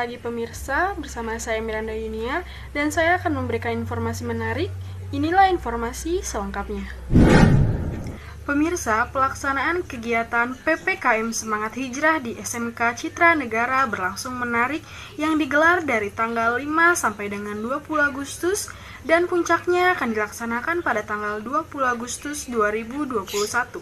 pagi pemirsa, bersama saya Miranda Yunia dan saya akan memberikan informasi menarik. Inilah informasi selengkapnya. Pemirsa, pelaksanaan kegiatan PPKM Semangat Hijrah di SMK Citra Negara berlangsung menarik yang digelar dari tanggal 5 sampai dengan 20 Agustus dan puncaknya akan dilaksanakan pada tanggal 20 Agustus 2021.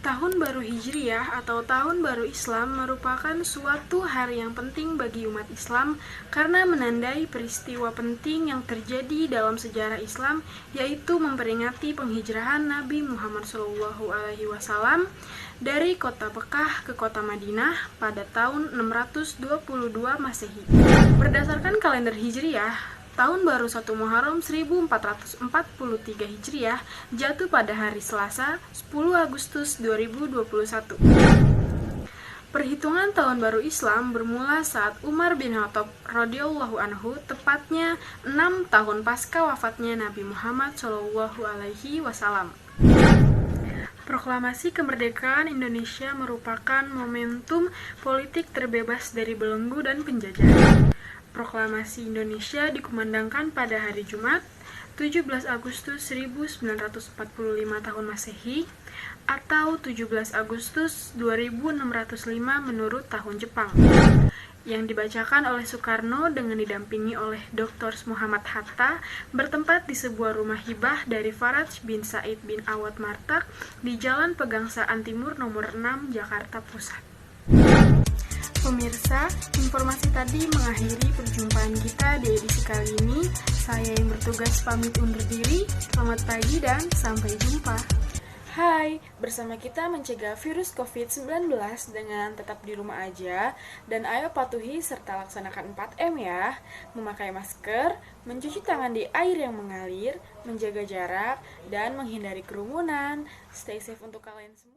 Tahun Baru Hijriah atau Tahun Baru Islam merupakan suatu hari yang penting bagi umat Islam karena menandai peristiwa penting yang terjadi dalam sejarah Islam, yaitu memperingati penghijrahan Nabi Muhammad SAW dari kota Mekah ke kota Madinah pada tahun 622 Masehi. Berdasarkan kalender Hijriah, Tahun Baru 1 Muharram 1443 Hijriah jatuh pada hari Selasa 10 Agustus 2021. Perhitungan Tahun Baru Islam bermula saat Umar bin Khattab radhiyallahu anhu, tepatnya 6 tahun pasca wafatnya Nabi Muhammad SAW. Proklamasi kemerdekaan Indonesia merupakan momentum politik terbebas dari belenggu dan penjajahan. Proklamasi Indonesia dikumandangkan pada hari Jumat, 17 Agustus 1945 tahun Masehi atau 17 Agustus 2605 menurut tahun Jepang, yang dibacakan oleh Soekarno dengan didampingi oleh Dr. Muhammad Hatta, bertempat di sebuah rumah hibah dari Faraj bin Said bin Awad Martak di Jalan Pegangsaan Timur nomor 6 Jakarta Pusat. Pemirsa, informasi tadi mengakhiri perjumpaan kita di edisi kali ini. Saya yang bertugas pamit undur diri. Selamat pagi dan sampai jumpa. Hai, bersama kita mencegah virus COVID-19 dengan tetap di rumah aja, dan ayo patuhi serta laksanakan 4M ya. Memakai masker, mencuci tangan di air yang mengalir, menjaga jarak, dan menghindari kerumunan. Stay safe untuk kalian semua.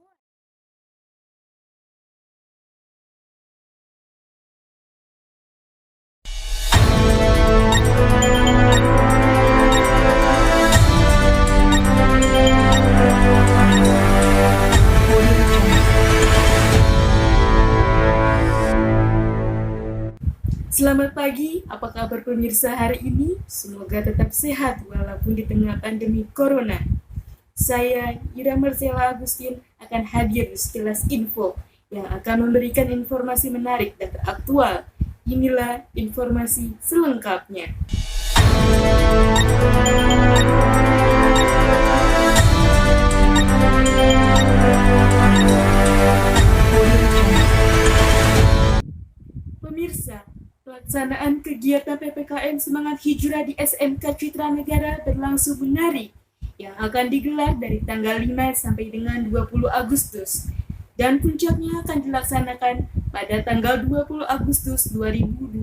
Selamat pagi, apa kabar pemirsa hari ini? Semoga tetap sehat walaupun di tengah pandemi Corona. Saya, Ira Marcella Agustin, akan hadir di sekilas info yang akan memberikan informasi menarik dan teraktual. Inilah informasi selengkapnya. Pemirsa, pelaksanaan kegiatan PPKM Semangat Hijrah di SMK Citra Negara berlangsung menarik yang akan digelar dari tanggal 5 sampai dengan 20 Agustus dan puncaknya akan dilaksanakan pada tanggal 20 Agustus 2021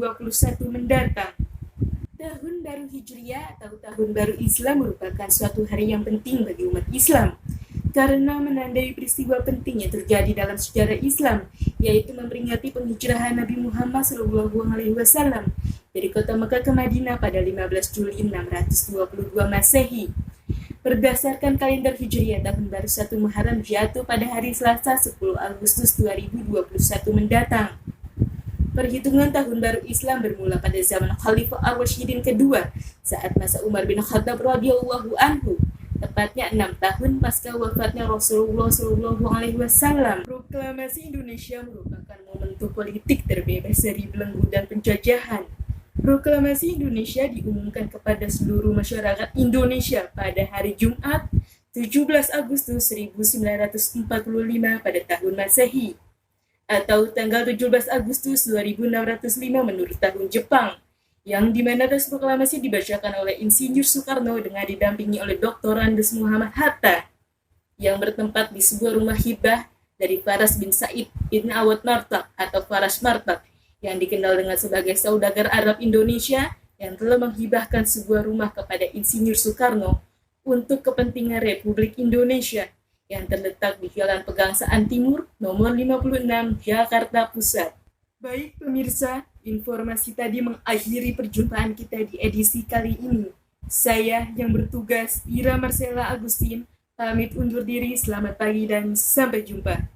mendatang. Tahun Baru Hijriah atau Tahun Baru Islam merupakan suatu hari yang penting bagi umat Islam karena menandai peristiwa penting yang terjadi dalam sejarah Islam, yaitu memperingati penghijrahan Nabi Muhammad SAW dari kota Mekah ke Madinah pada 15 Juli 622 Masehi. Berdasarkan kalender Hijriah, Tahun Baru 1 Muharram jatuh pada hari Selasa 10 Agustus 2021 mendatang. Perhitungan Tahun Baru Islam bermula pada zaman Khalifah Ar-Rasyidin kedua saat masa Umar bin Khattab radhiyallahu anhu, tepatnya 6 tahun pasca wafatnya Rasulullah SAW. Proklamasi Indonesia merupakan momentum politik terbebas dari belenggu dan penjajahan. Proklamasi Indonesia diumumkan kepada seluruh masyarakat Indonesia pada hari Jumat, 17 Agustus 1945 pada tahun Masehi, atau tanggal 17 Agustus 2605 menurut tahun Jepang, yang dimana tes proklamasi dibacakan oleh Insinyur Soekarno dengan didampingi oleh Dr. Andes Muhammad Hatta, yang bertempat di sebuah rumah hibah dari Faraj bin Said bin Awad Martak atau Faraj Martak, yang dikenal dengan sebagai saudagar Arab Indonesia yang telah menghibahkan sebuah rumah kepada Insinyur Soekarno untuk kepentingan Republik Indonesia yang terletak di Jalan Pegangsaan Timur nomor 56 Jakarta Pusat. Baik pemirsa, informasi tadi mengakhiri perjumpaan kita di edisi kali ini. Saya yang bertugas, Ira Marcella Agustin, pamit undur diri. Selamat pagi dan sampai jumpa.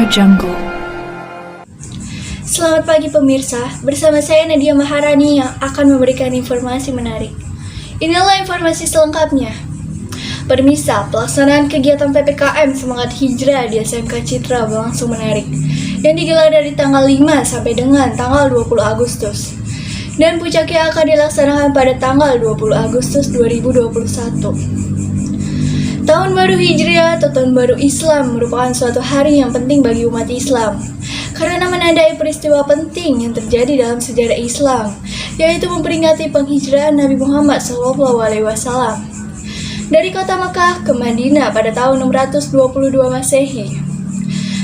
Jungle. Selamat pagi pemirsa, bersama saya Nadia Maharani yang akan memberikan informasi menarik. Inilah informasi selengkapnya. Permisa, pelaksanaan kegiatan PPKM Semangat Hijrah di SMK Citra berlangsung menarik, yang digelar dari tanggal 5 sampai dengan tanggal 20 Agustus. Dan puncaknya akan dilaksanakan pada tanggal 20 Agustus 2021. Tahun Baru Hijriah atau Tahun Baru Islam merupakan suatu hari yang penting bagi umat Islam karena menandai peristiwa penting yang terjadi dalam sejarah Islam, yaitu memperingati penghijrahan Nabi Muhammad SAW dari kota Mekah ke Madinah pada tahun 622 Masehi.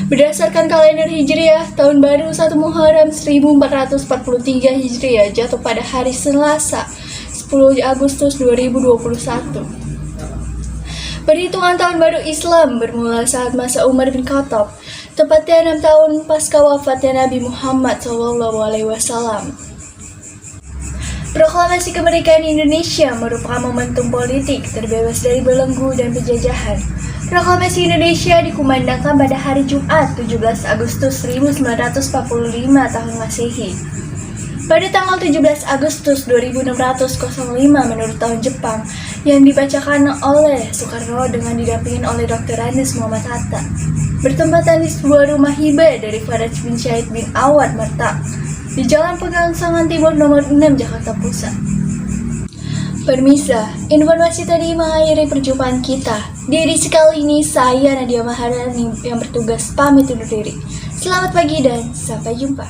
Berdasarkan kalender Hijriah, Tahun Baru 1 Muharram 1443 Hijriah jatuh pada hari Selasa 10 Agustus 2021. Perhitungan Tahun Baru Islam bermula saat masa Umar bin Khattab, tepatnya 6 tahun pasca wafatnya Nabi Muhammad SAW. Proklamasi kemerdekaan Indonesia merupakan momentum politik terbebas dari belenggu dan penjajahan. Proklamasi Indonesia dikumandangkan pada hari Jumat 17 Agustus 1945 tahun Masehi. Pada tanggal 17 Agustus 2605 menurut tahun Jepang, yang dibacakan oleh Soekarno dengan didampingi oleh Dr. Andes Muhammad Hatta, bertempatan di sebuah rumah hibah dari Faraj bin Syahid bin Awad Merta di Jalan Pegangsangan Timur nomor 6 Jakarta Pusat. Permisa, informasi tadi mengakhiri perjumpaan kita. Di edisi kali ini saya Nadia Maharani yang bertugas pamit undur diri. Selamat pagi dan sampai jumpa.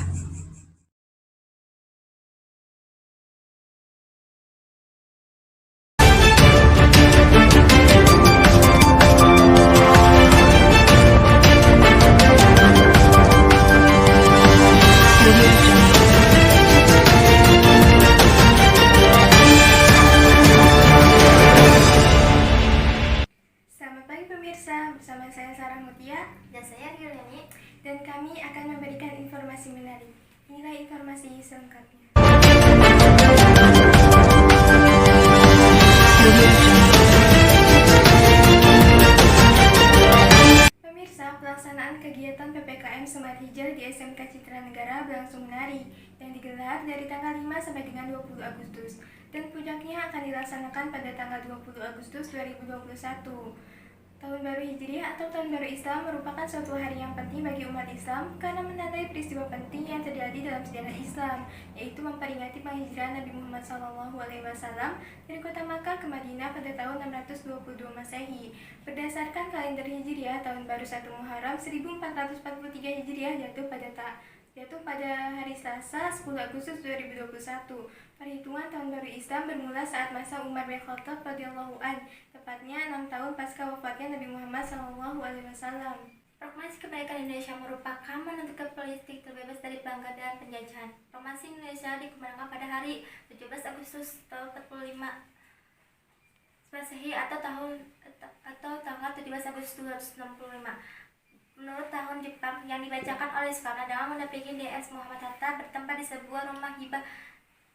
Selamat pagi pemirsa, bersama saya Sarah Mutia Dan saya Yuliani. dan kami akan memberikan informasi menarik. Inilah informasi selengkapnya. Pemirsa, pelaksanaan kegiatan PPKM Semangat Hijrah di SMK Citra Negara berlangsung menarik yang digelar dari tanggal 5 sampai dengan 20 Agustus dan puncaknya akan dilaksanakan pada tanggal 20 Agustus 2021. Tahun Baru Hijriah atau Tahun Baru Islam merupakan suatu hari yang penting bagi umat Islam karena menandai peristiwa penting yang terjadi dalam sejarah Islam, yaitu memperingati penghijrahan Nabi Muhammad SAW dari kota Makkah ke Madinah pada tahun 622 Masehi. Berdasarkan kalender Hijriah, Tahun Baru 1 Muharram 1443 Hijriah jatuh pada hari Selasa 10 Agustus 2021. Perhitungan Tahun Baru Islam bermula saat masa Umar bin Khattab radhiyallahu anhu, tepatnya 6 tahun pasca wafatnya Nabi Muhammad SAW. Proklamasi kemerdekaan Indonesia merupakan menentukan politik terbebas dari belenggu dan penjajahan. Proklamasi Indonesia dikumandangkan pada hari 17 Agustus tahun 45 Masehi atau tanggal 17 Agustus 1965. Menurut tahun Jepang yang dibacakan oleh Soekarno dengan mendampingi DS Muhammad Hatta, bertempat di sebuah rumah hibah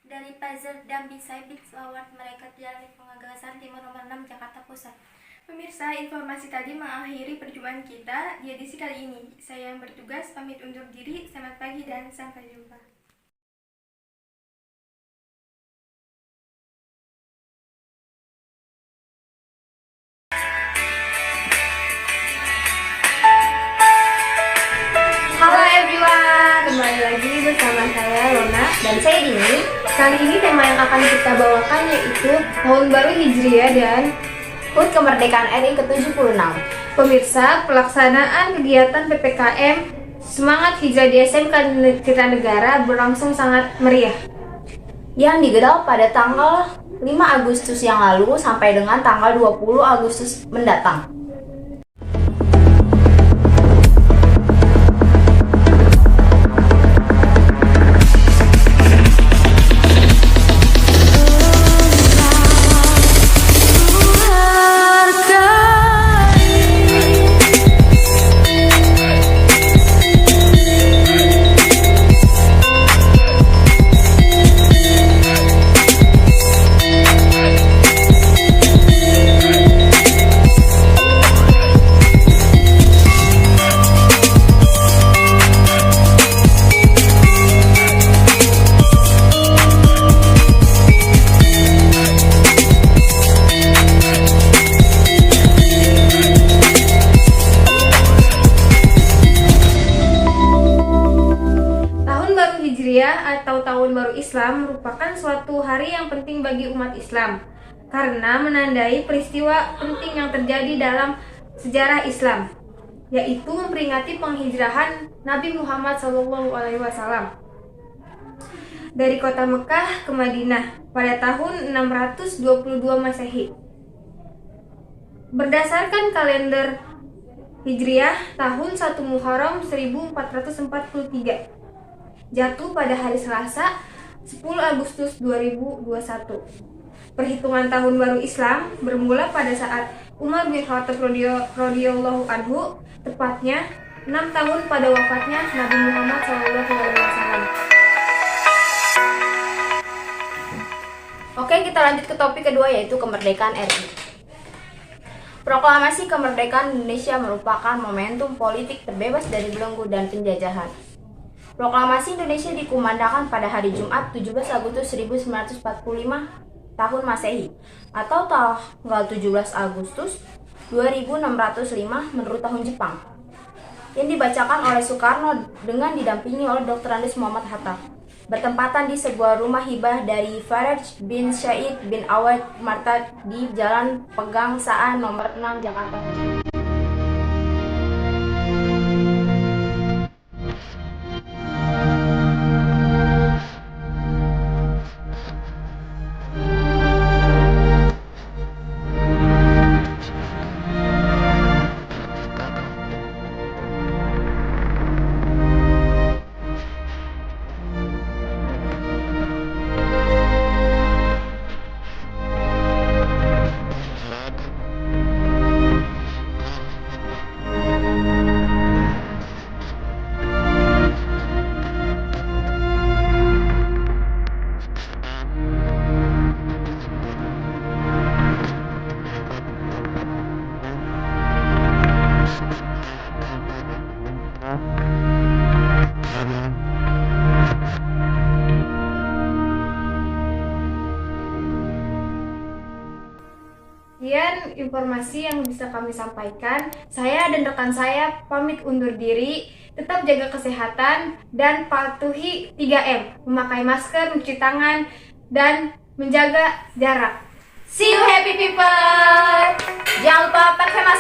dari Puzzle dan Bisai Beats Award mereka di Jalan Pegangsangan Timur nomor 6 Jakarta Pusat. Pemirsa, informasi tadi mengakhiri perjumpaan kita di edisi kali ini. Saya yang bertugas pamit undur diri. Selamat pagi dan sampai jumpa. Halo everyone, kembali lagi bersama saya Lona dan saya Dini. Kali ini tema yang akan kita bawakan yaitu Tahun Baru Hijriah dan HUT Kemerdekaan RI ke-76. Pemirsa, pelaksanaan kegiatan PPKM Semangat Hijrah di SMK Citra Negara berlangsung sangat meriah, yang digelar pada tanggal 5 Agustus yang lalu sampai dengan tanggal 20 Agustus mendatang. Baru Islam merupakan suatu hari yang penting bagi umat Islam karena menandai peristiwa penting yang terjadi dalam sejarah Islam, yaitu memperingati penghijrahan Nabi Muhammad SAW dari kota Mekah ke Madinah pada tahun 622 Masehi. Berdasarkan kalender Hijriah, tahun 1 Muharram 1443 jatuh pada hari Selasa 10 Agustus 2021. Perhitungan tahun baru Islam bermula pada saat Umar bin Khattab radhiyallahu anhu, tepatnya 6 tahun pada wafatnya Nabi Muhammad SAW. Oke, kita lanjut ke topik kedua, yaitu kemerdekaan RI. Proklamasi kemerdekaan Indonesia merupakan momentum politik terbebas dari belenggu dan penjajahan. Proklamasi Indonesia dikumandangkan pada hari Jumat 17 Agustus 1945 tahun Masehi atau tanggal 17 Agustus 2605 menurut tahun Jepang, yang dibacakan oleh Soekarno dengan didampingi oleh Dr. Andes Muhammad Hatta, bertempatan di sebuah rumah hibah dari Faraj bin Syahid bin Awad Martad di Jalan Pegangsaan nomor 6 Jakarta. Sekian informasi yang bisa kami sampaikan. Saya dan rekan saya pamit undur diri. Tetap jaga kesehatan dan patuhi 3M, memakai masker, mencuci tangan, dan menjaga jarak. See you happy people! Jangan lupa pakai masker.